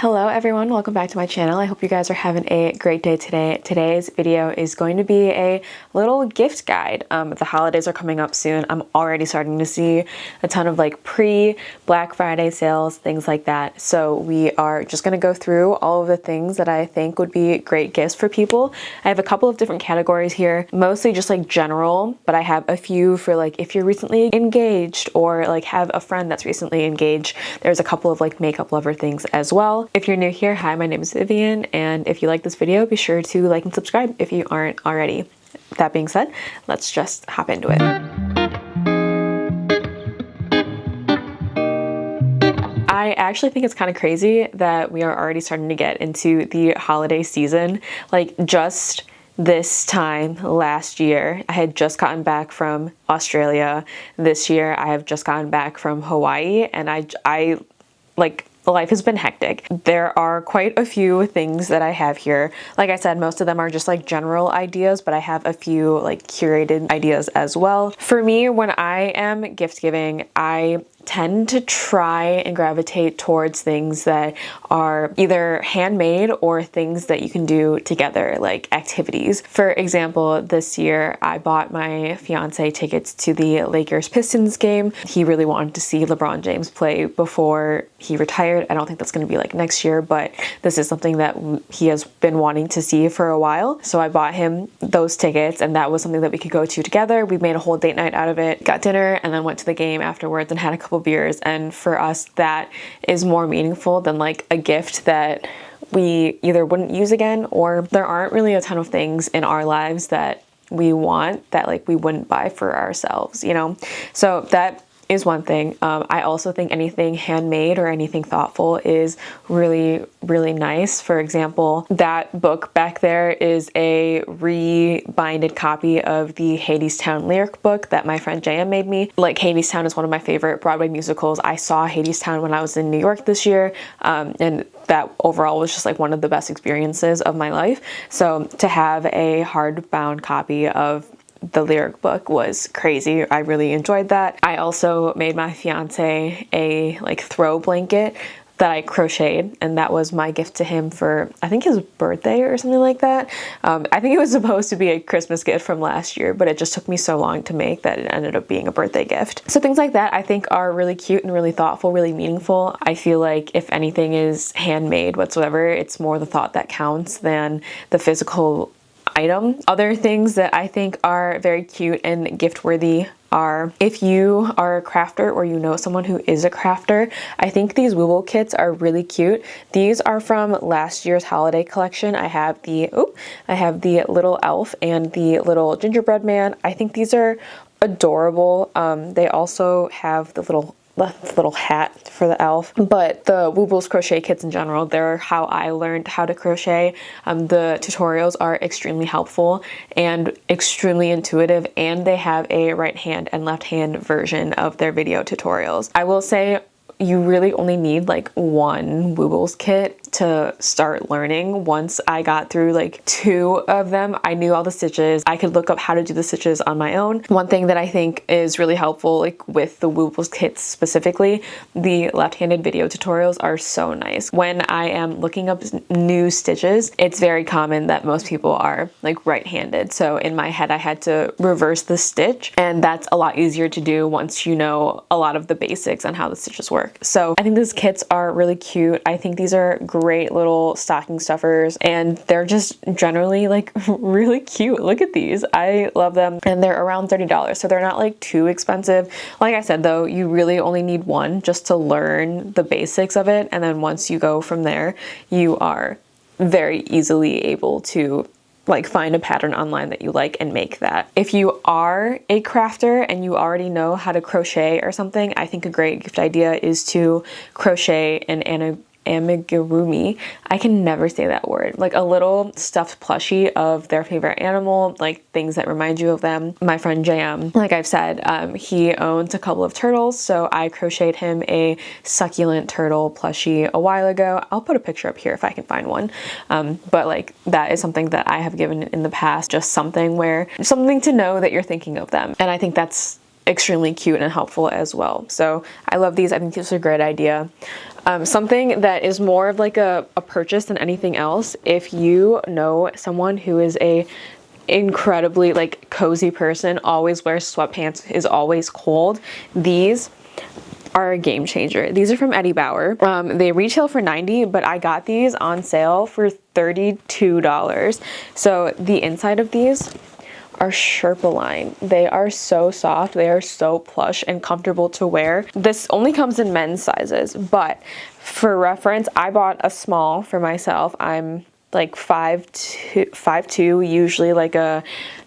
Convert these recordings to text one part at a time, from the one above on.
Hello everyone, welcome back to my channel. I hope you guys are having a great day today. Today's video is going to be a little gift guide. The holidays are coming up soon. I'm already starting to see a ton of like pre-Black Friday sales, things like that. So we are just going to go through all of the things that I think would be great gifts for people. I have a couple of different categories here, mostly just like general, but I have a few for like if you're recently engaged or like have a friend that's recently engaged. There's a couple of like makeup lover things as well. If you're new here, hi, my name is Vivian, and if you like this video, be sure to like and subscribe if you aren't already. That being said, let's just hop into it. I actually think it's kind of crazy that we are already starting to get into the holiday season. Like just this time last year, I had just gotten back from Australia. This year, I have just gotten back from Hawaii, and I like, life has been hectic. There are quite a few things that I have here. Like I said, most of them are just like general ideas, but I have a few like curated ideas as well. For me, when I am gift giving, I tend to try and gravitate towards things that are either handmade or things that you can do together, like activities. For example, this year I bought my fiance tickets to the Lakers Pistons game. He really wanted to see LeBron James play before he retired. I don't think that's going to be like next year, but this is something that he has been wanting to see for a while. So I bought him those tickets, and that was something that we could go to together. We made a whole date night out of it, got dinner, and then went to the game afterwards and had a couple beers. And for us, that is more meaningful than like a gift that we either wouldn't use again, or there aren't really a ton of things in our lives that we want that like we wouldn't buy for ourselves, you know? So that is one thing. I also think anything handmade or anything thoughtful is really, really nice. For example, that book back there is a rebinded copy of the Hadestown lyric book that my friend JM made me. Like, Hadestown is one of my favorite Broadway musicals. I saw Hadestown when I was in New York this year, and that overall was just like one of the best experiences of my life. So to have a hardbound copy of the lyric book was crazy. I really enjoyed that. I also made my fiance a like throw blanket that I crocheted, and that was my gift to him for, I think, his birthday or something like that. I think it was supposed to be a Christmas gift from last year, but it just took me so long to make that it ended up being a birthday gift. So things like that I think are really cute and really thoughtful, really meaningful. I feel like if anything is handmade whatsoever, it's more the thought that counts than the physical item. Other things that I think are very cute and gift worthy are if you are a crafter or you know someone who is a crafter. I think these Wooble kits are really cute. These are from last year's holiday collection. I have the little elf and the little gingerbread man. I think these are adorable. They also have the little hat for the elf, but the Wooble's crochet kits in general, they're how I learned how to crochet. The tutorials are extremely helpful and extremely intuitive, and they have a right hand and left hand version of their video tutorials. I will say you really only need like one Wooble's kit to start learning. Once I got through like 2 of them, I knew all the stitches. I could look up how to do the stitches on my own. One thing that I think is really helpful, like with the Wooble's kits specifically, the left-handed video tutorials are so nice. When I am looking up new stitches, it's very common that most people are like right-handed. So in my head, I had to reverse the stitch, and that's a lot easier to do once you know a lot of the basics on how the stitches work. So I think these kits are really cute. I think these are great little stocking stuffers, and they're just generally like really cute. Look at these. I love them, and they're around $30, so they're not like too expensive. Like I said though, you really only need one just to learn the basics of it, and then once you go from there, you are very easily able to like find a pattern online that you like and make that. If you are a crafter and you already know how to crochet or something, I think a great gift idea is to crochet an amigurumi. I can never say that word. Like a little stuffed plushie of their favorite animal, like things that remind you of them. My friend JM, like I've said, he owns a couple of turtles, so I crocheted him a succulent turtle plushie a while ago. I'll put a picture up here if I can find one. But like that is something that I have given in the past, just something to know that you're thinking of them. And I think that's extremely cute and helpful as well. So I love these. I think this is a great idea. Something that is more of like a purchase than anything else. If you know someone who is a incredibly like cozy person, always wears sweatpants, is always cold, these are a game changer. These are from Eddie Bauer. They retail for $90, but I got these on sale for $32. So the inside of these are Sherpa lined. They are so soft, they are so plush and comfortable to wear. This only comes in men's sizes, but for reference, I bought a small for myself. I'm like 5'2", usually like a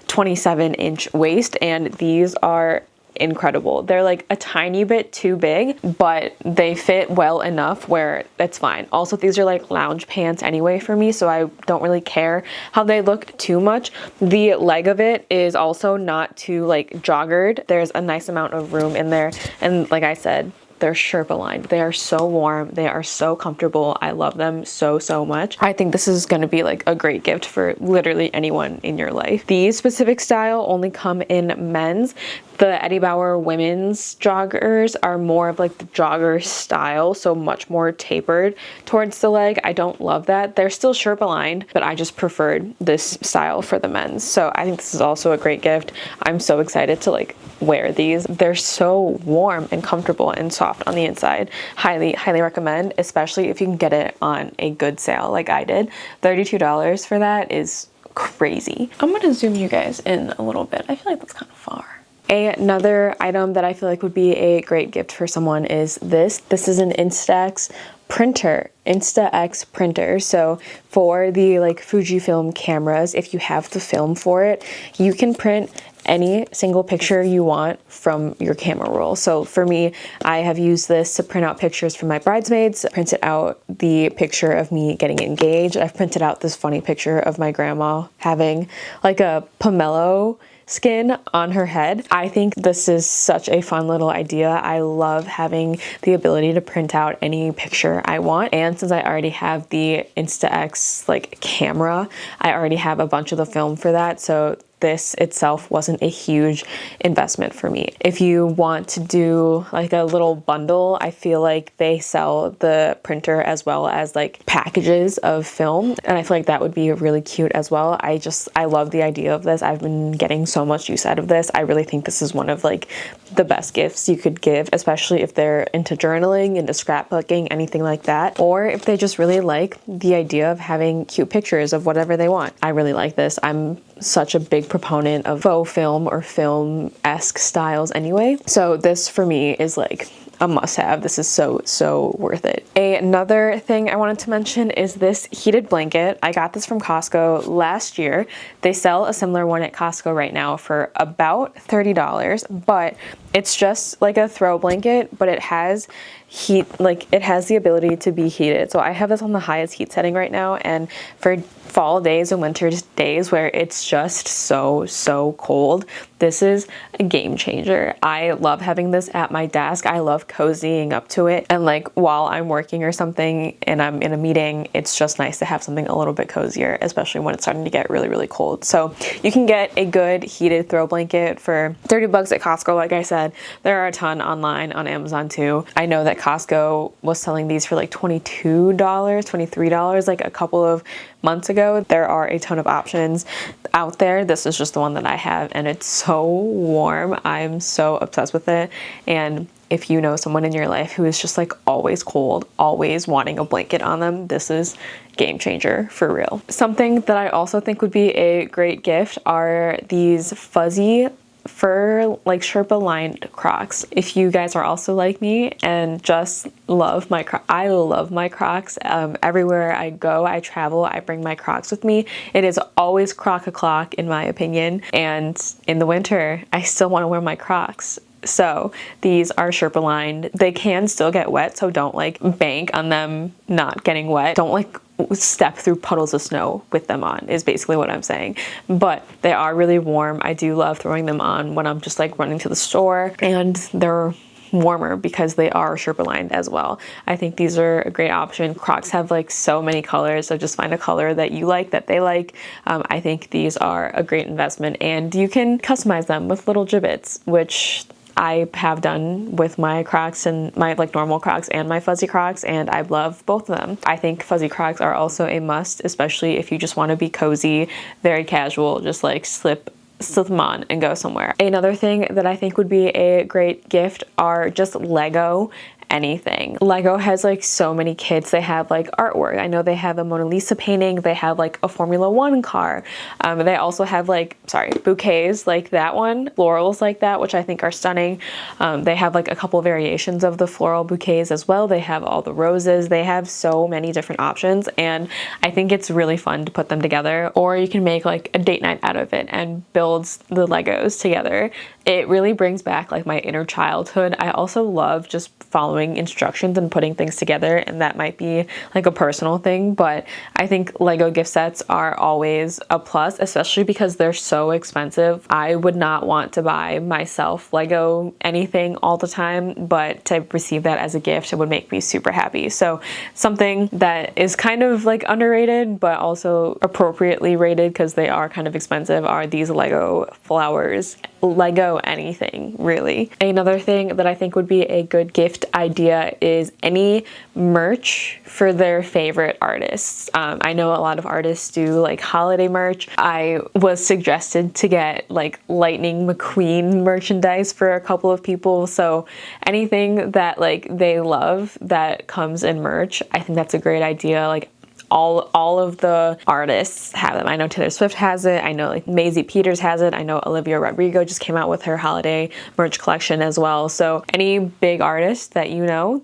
27-inch waist, and these are incredible. They're like a tiny bit too big, but they fit well enough where it's fine. Also, these are like lounge pants anyway for me, so I don't really care how they look too much. The leg of it is also not too like joggered. There's a nice amount of room in there, and like I said, they're Sherpa lined. They are so warm. They are so comfortable. I love them so, so much. I think this is going to be like a great gift for literally anyone in your life. These specific style only come in men's. The Eddie Bauer women's joggers are more of like the jogger style, so much more tapered towards the leg. I don't love that. They're still Sherpa lined, but I just preferred this style for the men's. So I think this is also a great gift. I'm so excited to like wear these. They're so warm and comfortable and soft on the inside. Highly, highly recommend, especially if you can get it on a good sale like I did. $32 for that is crazy. I'm gonna zoom you guys in a little bit. I feel like that's kind of far. Another item that I feel like would be a great gift for someone is this. This is an Instax printer, Instax printer. So for the like Fujifilm cameras, if you have the film for it, you can print any single picture you want from your camera roll. So for me, I have used this to print out pictures from my bridesmaids, printed out the picture of me getting engaged. I've printed out this funny picture of my grandma having like a pomelo skin on her head. I think this is such a fun little idea. I love having the ability to print out any picture I want. And since I already have the Instax like camera, I already have a bunch of the film for that. So this itself wasn't a huge investment for me. If you want to do like a little bundle, I feel like they sell the printer as well as like packages of film, and I feel like that would be really cute as well. I love the idea of this. I've been getting so much use out of this. I really think this is one of like the best gifts you could give, especially if they're into journaling, into scrapbooking, anything like that, or if they just really like the idea of having cute pictures of whatever they want. I really like this. I'm such a big proponent of faux film or film-esque styles anyway. So this for me is like a must-have. This is so worth it. Another thing I wanted to mention is this heated blanket. I got this from Costco last year. They sell a similar one at Costco right now for about $30, but it's just like a throw blanket, but it has heat, like it has the ability to be heated. So I have this on the highest heat setting right now, and for fall days and winter days where it's just so cold, this is a game changer. I love having this at my desk. I love cozying up to it, and like while I'm working or something and I'm in a meeting, it's just nice to have something a little bit cozier, especially when it's starting to get really cold. So you can get a good heated throw blanket for $30 at Costco. Like I said, there are a ton online on Amazon too. I know that Costco was selling these for like $22, $23 like a couple of months ago. There are a ton of options out there. This is just the one that I have, and it's so warm. I'm so obsessed with it. And if you know someone in your life who is just like always cold, always wanting a blanket on them, this is game changer for real. Something that I also think would be a great gift are these fuzzy fur like Sherpa lined Crocs. If you guys are also like me and just love my I love my Crocs. Everywhere I go, I travel, I bring my Crocs with me. It is always Croc-a-clock in my opinion, and in the winter I still want to wear my Crocs. So these are Sherpa lined. They can still get wet, so don't like bank on them not getting wet. Don't like step through puddles of snow with them on, is basically what I'm saying. But they are really warm. I do love throwing them on when I'm just like running to the store, and they're warmer because they are Sherpa lined as well. I think these are a great option. Crocs have like so many colors, so just find a color that you like, that they like. I think these are a great investment, and you can customize them with little gibbets, which I have done with my Crocs and my like normal Crocs and my fuzzy Crocs, and I love both of them. I think fuzzy Crocs are also a must, especially if you just want to be cozy, very casual, just like slip them on and go somewhere. Another thing that I think would be a great gift are just Lego anything. Lego has like so many kits. They have like artwork. I know they have a Mona Lisa painting. They have like a Formula One car. They also have like, bouquets like that one, florals like that, which I think are stunning. They have like a couple variations of the floral bouquets as well. They have all the roses. They have so many different options, and I think it's really fun to put them together. Or you can make like a date night out of it and build the Legos together. It really brings back like my inner childhood. I also love just following instructions and putting things together, and that might be like a personal thing, but I think Lego gift sets are always a plus, especially because they're so expensive. I would not want to buy myself Lego anything all the time, but to receive that as a gift, it would make me super happy. So something that is kind of like underrated, but also appropriately rated because they are kind of expensive, are these Lego flowers. Lego anything, really. Another thing that I think would be a good gift idea is any merch for their favorite artists. I know a lot of artists do like holiday merch. I was suggested to get like Lightning McQueen merchandise for a couple of people, so anything that like they love that comes in merch, I think that's a great idea. Like all of the artists have them. I know Taylor Swift has it. I know like Maisie Peters has it. I know Olivia Rodrigo just came out with her holiday merch collection as well. So any big artist that you know,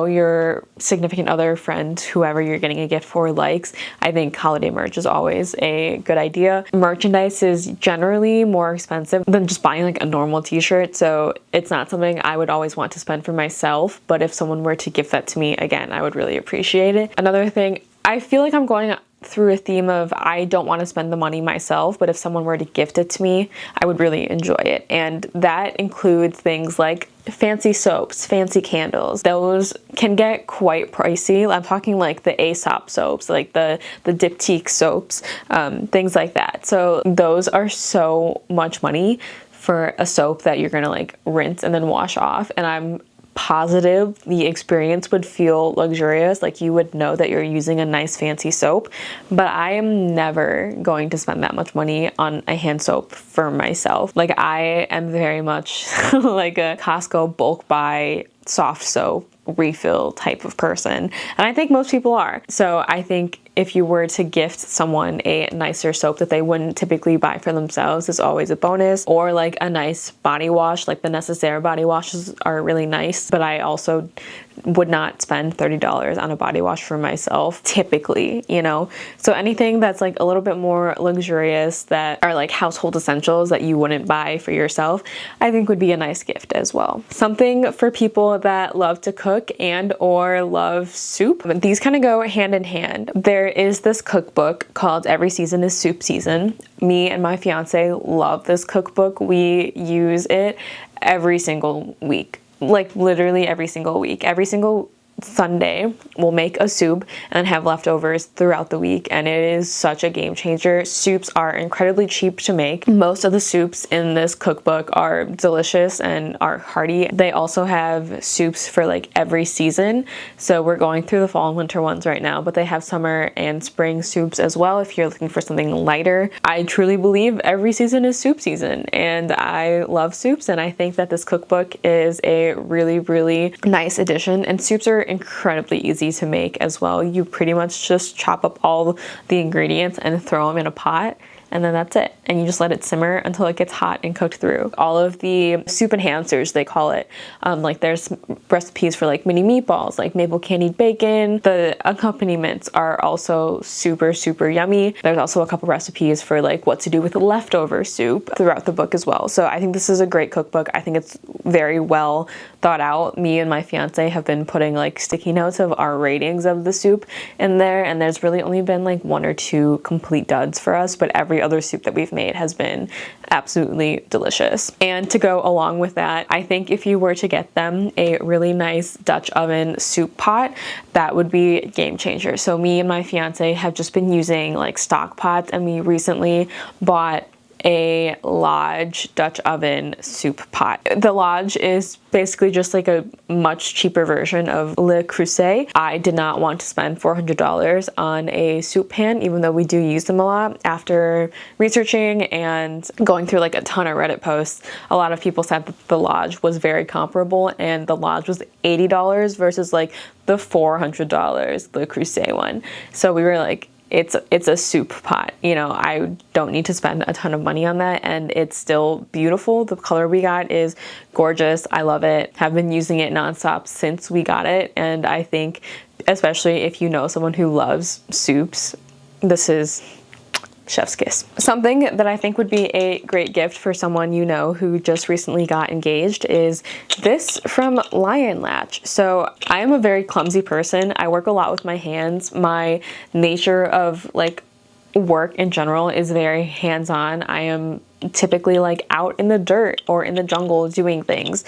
your significant other, friend, whoever you're getting a gift for likes, I think holiday merch is always a good idea. Merchandise is generally more expensive than just buying like a normal t-shirt, so it's not something I would always want to spend for myself, but if someone were to gift that to me, again, I would really appreciate it. Another thing, I feel like I'm going through a theme of I don't want to spend the money myself, but if someone were to gift it to me, I would really enjoy it. And that includes things like fancy soaps, fancy candles. Those can get quite pricey. I'm talking like the Aesop soaps, like the diptyque soaps, things like that. So those are so much money for a soap that you're gonna like rinse and then wash off. And I'm positive the experience would feel luxurious, like you would know that you're using a nice fancy soap, but I am never going to spend that much money on a hand soap for myself. Like I am very much like a Costco bulk buy soft soap refill type of person, and I think most people are. So I think if you were to gift someone a nicer soap that they wouldn't typically buy for themselves is always a bonus, or like a nice body wash. Like the Necessaire body washes are really nice, but I also would not spend $30 on a body wash for myself typically, you know? So anything that's like a little bit more luxurious, that are like household essentials that you wouldn't buy for yourself, I think would be a nice gift as well. Something for people that love to cook and or love soup. These kind of go hand in hand. There is this cookbook called Every Season is Soup Season. Me and my fiance love this cookbook. We use it every single week. Like literally every single week. Every single Sunday we'll make a soup and then have leftovers throughout the week, and it is such a game changer. Soups are incredibly cheap to make. Most of the soups in this cookbook are delicious and are hearty. They also have soups for like every season, so we're going through the fall and winter ones right now, but they have summer and spring soups as well if you're looking for something lighter. I truly believe every season is soup season, and I love soups, and I think that this cookbook is a really, really nice addition. And soups are incredibly easy to make as well. You pretty much just chop up all the ingredients and throw them in a pot, and then that's it. And you just let it simmer until it gets hot and cooked through. All of the soup enhancers, they call it, like there's recipes for like mini meatballs, like maple candied bacon. The accompaniments are also super, super yummy. There's also a couple recipes for like what to do with leftover soup throughout the book as well. So I think this is a great cookbook. I think it's very well thought out. Me and my fiance have been putting like sticky notes of our ratings of the soup in there, and there's really only been like 1 or 2 complete duds for us, but every other soup that we've made has been absolutely delicious. And to go along with that, I think if you were to get them a really nice Dutch oven soup pot, that would be a game changer. So me and my fiance have just been using like stock pots, and we recently bought a Lodge Dutch oven soup pot. The Lodge is basically just like a much cheaper version of Le Creuset. I did not want to spend $400 on a soup pan, even though we do use them a lot. After researching and going through like a ton of Reddit posts, a lot of people said that the Lodge was very comparable, and the Lodge was $80 versus like the $400 Le Creuset one. So we were like, it's a soup pot, you know, I don't need to spend a ton of money on that, and it's still beautiful. The color we got is gorgeous. I love it. Have been using it nonstop since we got it, and I think especially if you know someone who loves soups, this is chef's kiss. Something that I think would be a great gift for someone you know who just recently got engaged is this from Lion Latch. So I am a very clumsy person. I work a lot with my hands. My nature of like work in general is very hands-on. I am typically like out in the dirt or in the jungle doing things.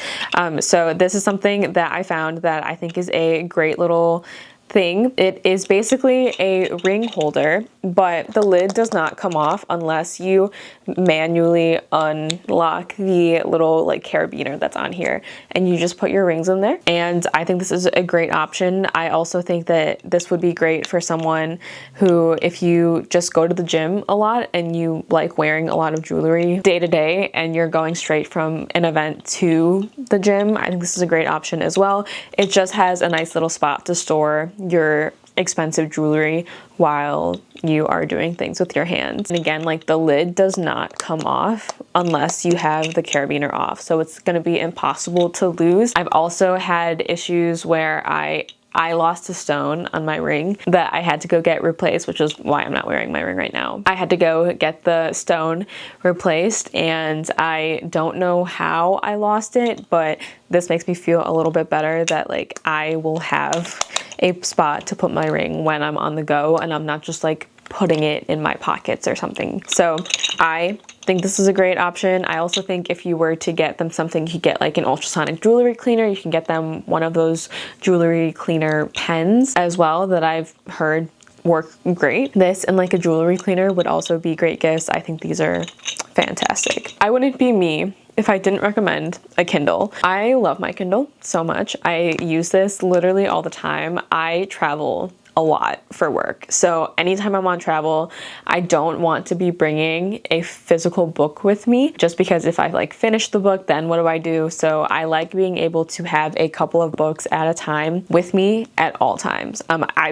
So this is something that I found that I think is a great little thing. It is basically a ring holder, but the lid does not come off unless you manually unlock the little like carabiner that's on here, and you just put your rings in there. And I think this is a great option. I also think that this would be great for someone who, if you just go to the gym a lot and you like wearing a lot of jewelry day to day and you're going straight from an event to the gym, I think this is a great option as well. It just has a nice little spot to store your expensive jewelry while you are doing things with your hands. And again, like the lid does not come off unless you have the carabiner off, so it's going to be impossible to lose. I've also had issues where I lost a stone on my ring that I had to go get replaced, which is why I'm not wearing my ring right now. I had to go get the stone replaced, and I don't know how I lost it, but this makes me feel a little bit better that like I will have a spot to put my ring when I'm on the go and I'm not just like putting it in my pockets or something. So I think this is a great option. I also think if you were to get them something, you get like an ultrasonic jewelry cleaner. You can get them one of those jewelry cleaner pens as well that I've heard work great. This and like a jewelry cleaner would also be great gifts. I think these are fantastic. I wouldn't be me if I didn't recommend a Kindle. I love my Kindle so much. I use this literally all the time. I travel a lot for work. So anytime I'm on travel, I don't want to be bringing a physical book with me, just because if I like finish the book, then what do I do? So I like being able to have a couple of books at a time with me at all times.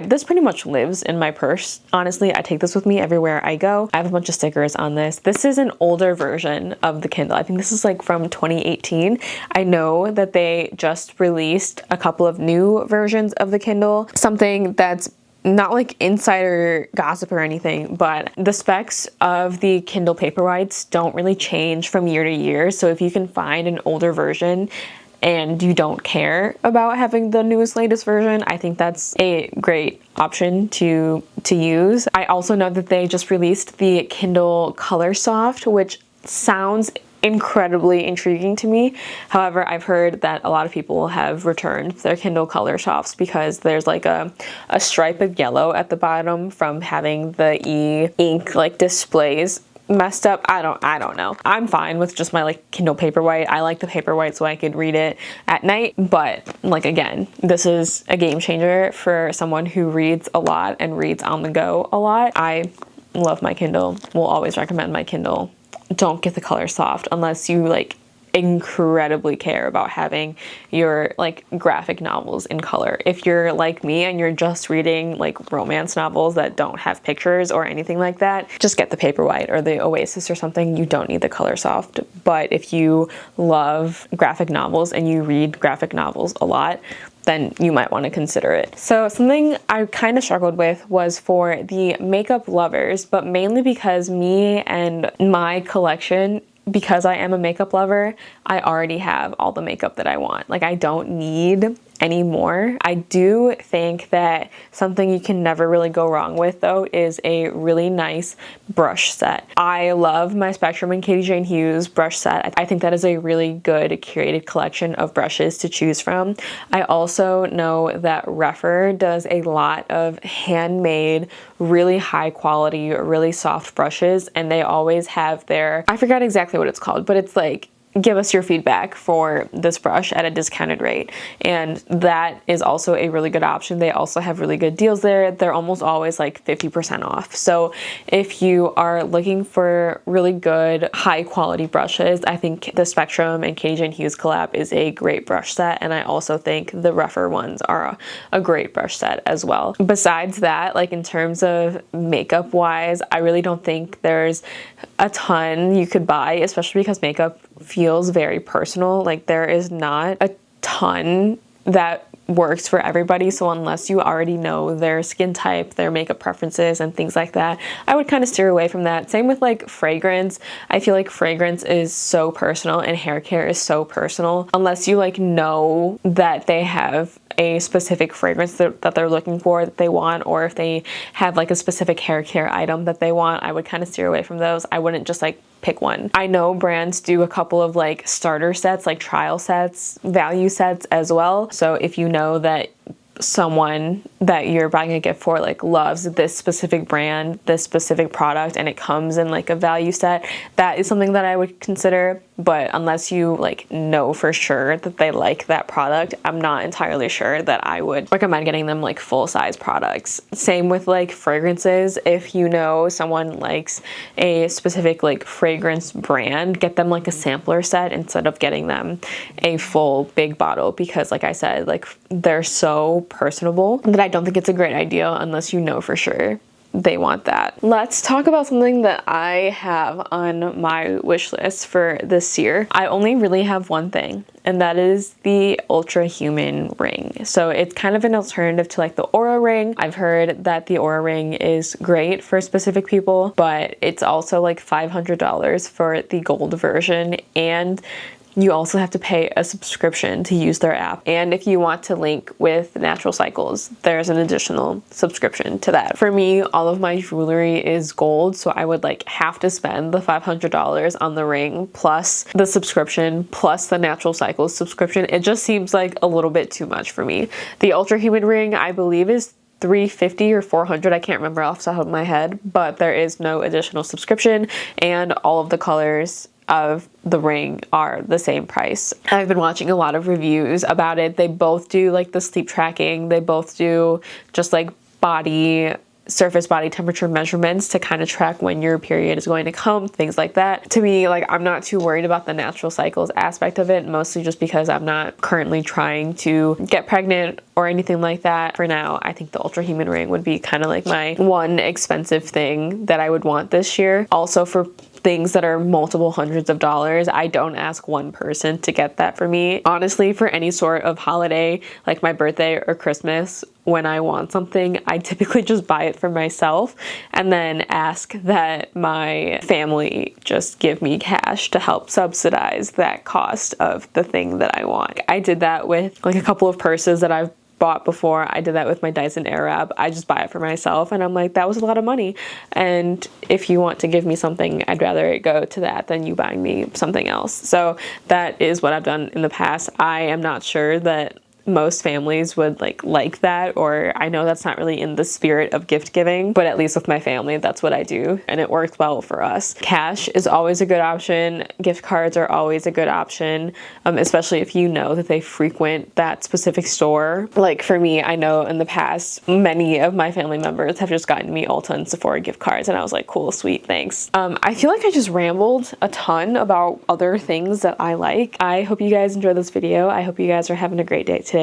This pretty much lives in my purse. Honestly, I take this with me everywhere I go. I have a bunch of stickers on this. This is an older version of the Kindle. I think this is like from 2018. I know that they just released a couple of new versions of the Kindle, something that's not like insider gossip or anything, but the specs of the Kindle Paperwhites don't really change from year to year. So if you can find an older version and you don't care about having the newest, latest version, I think that's a great option to use. I also know that they just released the Kindle Color Soft, which sounds incredibly intriguing to me. However, I've heard that a lot of people have returned their Kindle Color Softs because there's like a stripe of yellow at the bottom from having the e-ink like displays messed up. I don't know. I'm fine with just my like Kindle Paperwhite. I like the Paperwhite so I could read it at night, but like again, this is a game changer for someone who reads a lot and reads on the go a lot. I love my Kindle. Will always recommend my Kindle. Don't get the Color Soft unless you like incredibly care about having your like graphic novels in color. If you're like me and you're just reading like romance novels that don't have pictures or anything like that, just get the Paperwhite or the Oasis or something. You don't need the Color Soft. But if you love graphic novels and you read graphic novels a lot, then you might want to consider it. So something I kind of struggled with was for the makeup lovers, but mainly because me and my collection, because I am a makeup lover, I already have all the makeup that I want. Like I don't need anymore. I do think that something you can never really go wrong with though is a really nice brush set. I love my Spectrum and Katie Jane Hughes brush set. I think that is a really good curated collection of brushes to choose from. I also know that Rephr does a lot of handmade, really high quality, really soft brushes, and they always have their, I forgot exactly what it's called, but it's like, give us your feedback for this brush at a discounted rate, and that is also a really good option. They also have really good deals there. They're almost always like 50% off. So if you are looking for really good high quality brushes, I think the Spectrum and Katie Jane Hughes collab is a great brush set, and I also think the Rephr ones are a great brush set as well. Besides that, like in terms of makeup wise, I really don't think there's a ton you could buy, especially because makeup feels very personal. Like there is not a ton that works for everybody, so unless you already know their skin type, their makeup preferences and things like that, I would kind of steer away from that. Same with like fragrance. I feel like fragrance is so personal and hair care is so personal. Unless you like know that they have a specific fragrance that they're looking for, that they want, or if they have like a specific hair care item that they want, I would kind of steer away from those. I wouldn't just like pick one. I know brands do a couple of like starter sets, like trial sets, value sets as well. So if you know that someone that you're buying a gift for like loves this specific brand, this specific product, and it comes in like a value set, that is something that I would consider. But unless you like know for sure that they like that product, I'm not entirely sure that I would recommend getting them like full-size products. Same with like fragrances. If you know someone likes a specific like fragrance brand, get them like a sampler set instead of getting them a full big bottle, because like I said, like they're so personable that I don't think it's a great idea unless you know for sure they want that. Let's talk about something that I have on my wish list for this year. I only really have one thing, and that is the Ultra Human ring. So it's kind of an alternative to like the Aura ring. I've heard that the Aura ring is great for specific people, but it's also like $500 for the gold version, and you also have to pay a subscription to use their app. And if you want to link with Natural Cycles, there's an additional subscription to that. For me, all of my jewelry is gold, so I would like have to spend the $500 on the ring plus the subscription plus the Natural Cycles subscription. It just seems like a little bit too much for me. The Ultra Human ring, I believe, is $350 or $400, I can't remember off the top of my head, but there is no additional subscription, and all of the colors of the ring are the same price. I've been watching a lot of reviews about it. They both do like the sleep tracking. They both do just like surface body temperature measurements to kind of track when your period is going to come, things like that. To me, like I'm not too worried about the Natural Cycles aspect of it, mostly just because I'm not currently trying to get pregnant or anything like that. For now, I think the Ultra Human ring would be kind of like my one expensive thing that I would want this year. Also, for things that are multiple hundreds of dollars, I don't ask one person to get that for me. Honestly, for any sort of holiday, like my birthday or Christmas, when I want something, I typically just buy it for myself and then ask that my family just give me cash to help subsidize that cost of the thing that I want. I did that with like a couple of purses that I've bought before. I did that with my Dyson Airwrap. I just buy it for myself, and I'm like, that was a lot of money, and if you want to give me something, I'd rather it go to that than you buying me something else. So that is what I've done in the past. I am not sure that most families would like that, or I know that's not really in the spirit of gift giving, but at least with my family, that's what I do, and it worked well for us. Cash is always a good option. Gift cards are always a good option, especially if you know that they frequent that specific store. Like for me, I know in the past, many of my family members have just gotten me Ulta and Sephora gift cards, and I was like, cool, sweet, thanks. I feel like I just rambled a ton about other things that I like. I hope you guys enjoyed this video. I hope you guys are having a great day today.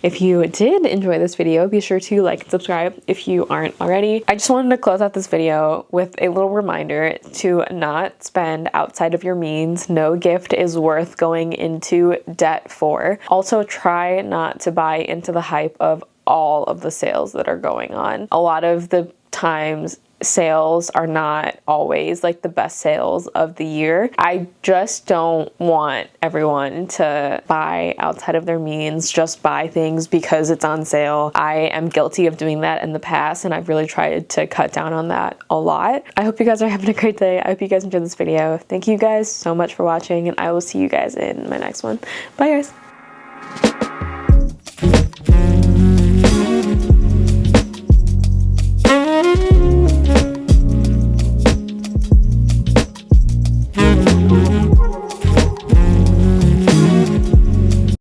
If you did enjoy this video, be sure to like and subscribe if you aren't already. I just wanted to close out this video with a little reminder to not spend outside of your means. No gift is worth going into debt for. Also, try not to buy into the hype of all of the sales that are going on. A lot of the times sales are not always like the best sales of the year. I just don't want everyone to buy outside of their means, just buy things because it's on sale. I am guilty of doing that in the past, and I've really tried to cut down on that a lot. I hope you guys are having a great day. I hope you guys enjoyed this video. Thank you guys so much for watching, and I will see you guys in my next one. Bye guys.